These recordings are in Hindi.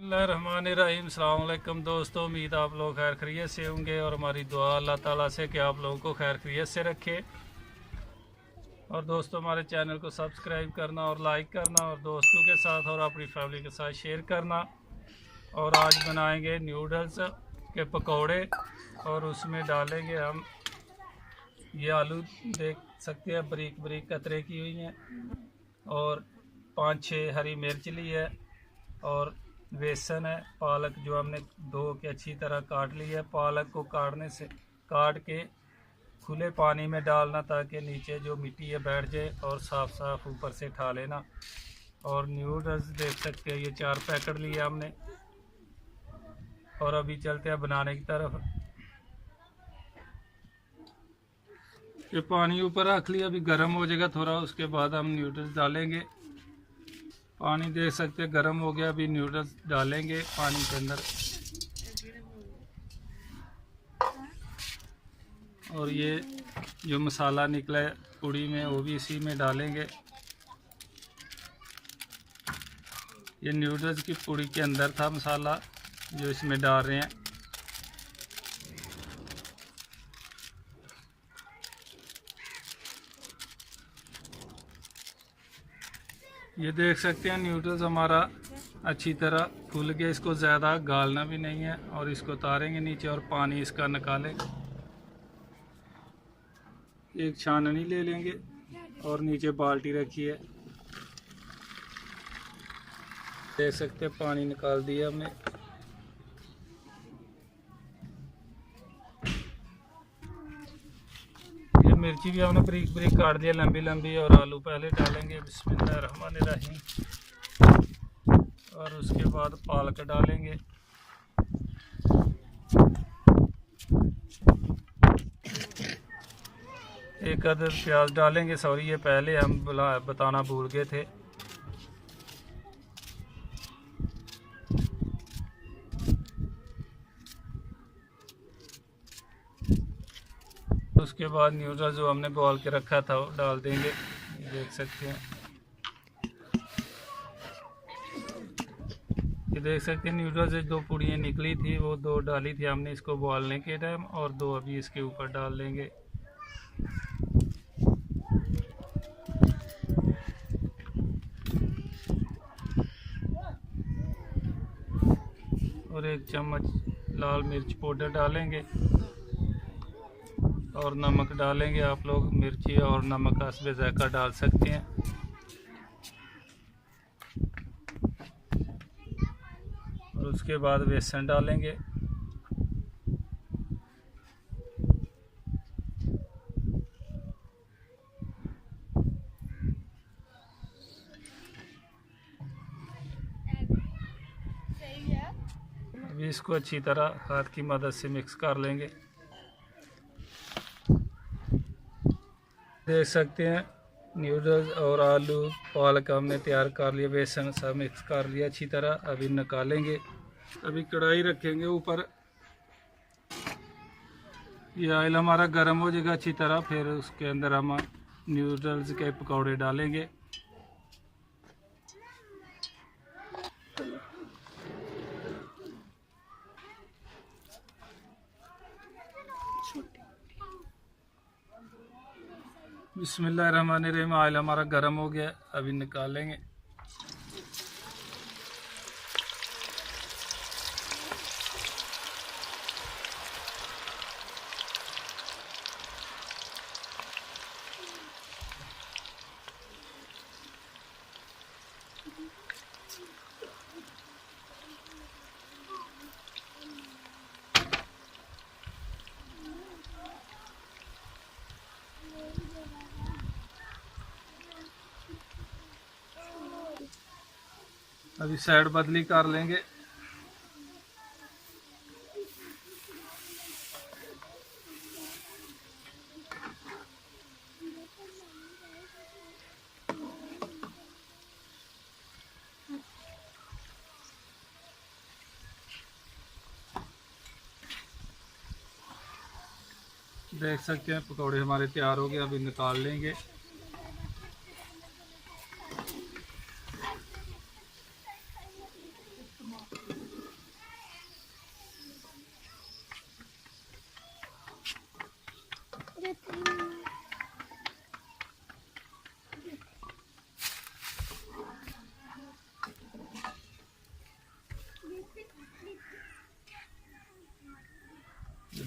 बिस्मिल्लाहिर्रहमानिर्रहीम। अस्सलाम वालेकुम दोस्तों, उम्मीद आप लोग खैर खैरियत से होंगे और हमारी दुआ अल्लाह ताला से कि आप लोगों को खैर खैरियत से रखे। और दोस्तों, हमारे चैनल को सब्सक्राइब करना और लाइक करना और दोस्तों के साथ और अपनी फैमिली के साथ शेयर करना। और आज बनाएंगे नूडल्स के पकौड़े और उसमें डालेंगे हम ये आलू, देख सकते हैं बारीक बारीक कतरे की हुई हैं, और 5-6 हरी मिर्च ली है, और बेसन है, पालक जो हमने धो के अच्छी तरह काट ली है। पालक को काट के खुले पानी में डालना ताकि नीचे जो मिट्टी है बैठ जाए, और साफ साफ ऊपर से ठा लेना। और नूडल्स देख सकते हैं, ये 4 पैकेट लिए हमने। और अभी चलते हैं बनाने की तरफ। ये पानी ऊपर रख लिया, अभी गर्म हो जाएगा थोड़ा, उसके बाद हम नूडल्स डालेंगे। पानी देख सकते हैं गर्म हो गया, अभी नूडल्स डालेंगे पानी के अंदर। और ये जो मसाला निकला है पूड़ी में वो भी इसी में डालेंगे। ये नूडल्स की पूड़ी के अंदर था मसाला जो इसमें डाल रहे हैं। ये देख सकते हैं नूडल्स हमारा अच्छी तरह फूल गया, इसको ज़्यादा गालना भी नहीं है। और इसको उतारेंगे नीचे और पानी इसका निकालें। एक छाननी ले लेंगे और नीचे बाल्टी रखी है, देख सकते हैं पानी निकाल दिया हमने। ये मिर्ची भी हमने बारीक बारीक काट दिया लंबी लंबी, और आलू पहले डालेंगे बिस्मिल्लाहिर्रहमानिर्रहीम। और उसके बाद पालक डालेंगे। एक अदर प्याज डालेंगे, सॉरी ये पहले हम बताना भूल गए थे। उसके बाद नूडल्स जो हमने बॉयल के रखा था वो डाल देंगे, देख सकते हैं। ये देख सकते हैं नूडल्स से 2 पूड़ियाँ निकली थी, वो 2 डाली थी हमने इसको बॉयलने के टाइम, और 2 अभी इसके ऊपर डाल देंगे। और 1 चम्मच लाल मिर्च पाउडर डालेंगे, और नमक डालेंगे। आप लोग मिर्ची और नमक हस्बे ज़ायक़ा डाल सकते हैं। और उसके बाद बेसन डालेंगे। अभी इसको अच्छी तरह हाथ की मदद से मिक्स कर लेंगे। देख सकते हैं नूडल्स और आलू पालक हमने तैयार कर लिया, बेसन सब मिक्स कर लिया अच्छी तरह। अभी निकालेंगे, अभी कढ़ाई रखेंगे ऊपर। ये ऑयल हमारा गर्म हो जाएगा अच्छी तरह, फिर उसके अंदर हम नूडल्स के पकौड़े डालेंगे। बिस्मिल्लाहिर्रहमानिर्रहीम। ऑयल हमारा गर्म हो गया, अभी निकालेंगे। अभी साइड बदली कर लेंगे। देख सकते हैं पकौड़े हमारे तैयार हो गए, अभी निकाल लेंगे।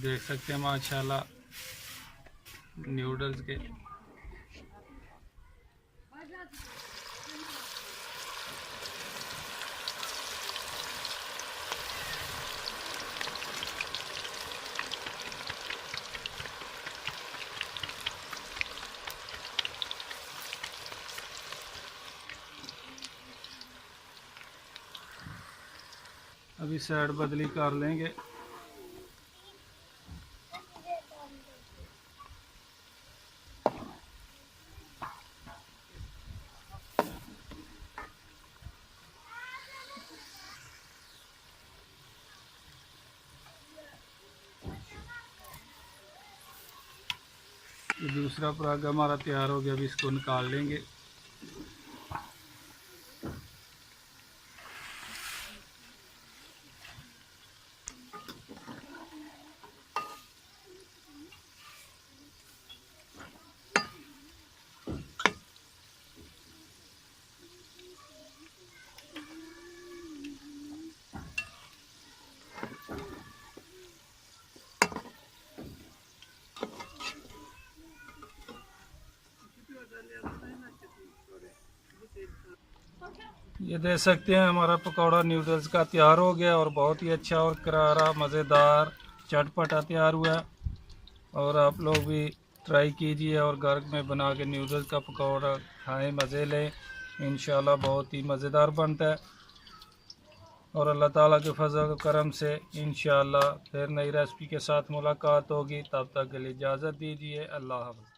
देख सकते हैं माशाल्लाह नूडल्स के। अभी साइड बदली कर लेंगे। ये दूसरा पराग हमारा तैयार हो गया, अभी इसको निकाल लेंगे। ये देख सकते हैं हमारा पकौड़ा नूडल्स का तैयार हो गया और बहुत ही अच्छा और करारा मज़ेदार चटपटा तैयार हुआ है। और आप लोग भी ट्राई कीजिए और घर में बना के नूडल्स का पकौड़ा खाएं, मज़े लें। इंशाल्लाह बहुत ही मज़ेदार बनता है। और अल्लाह ताला के फजल करम से इंशाल्लाह फिर नई रेसिपी के साथ मुलाकात होगी। तब तक के लिए इजाज़त दीजिए। अल्लाह हाफ़िज़।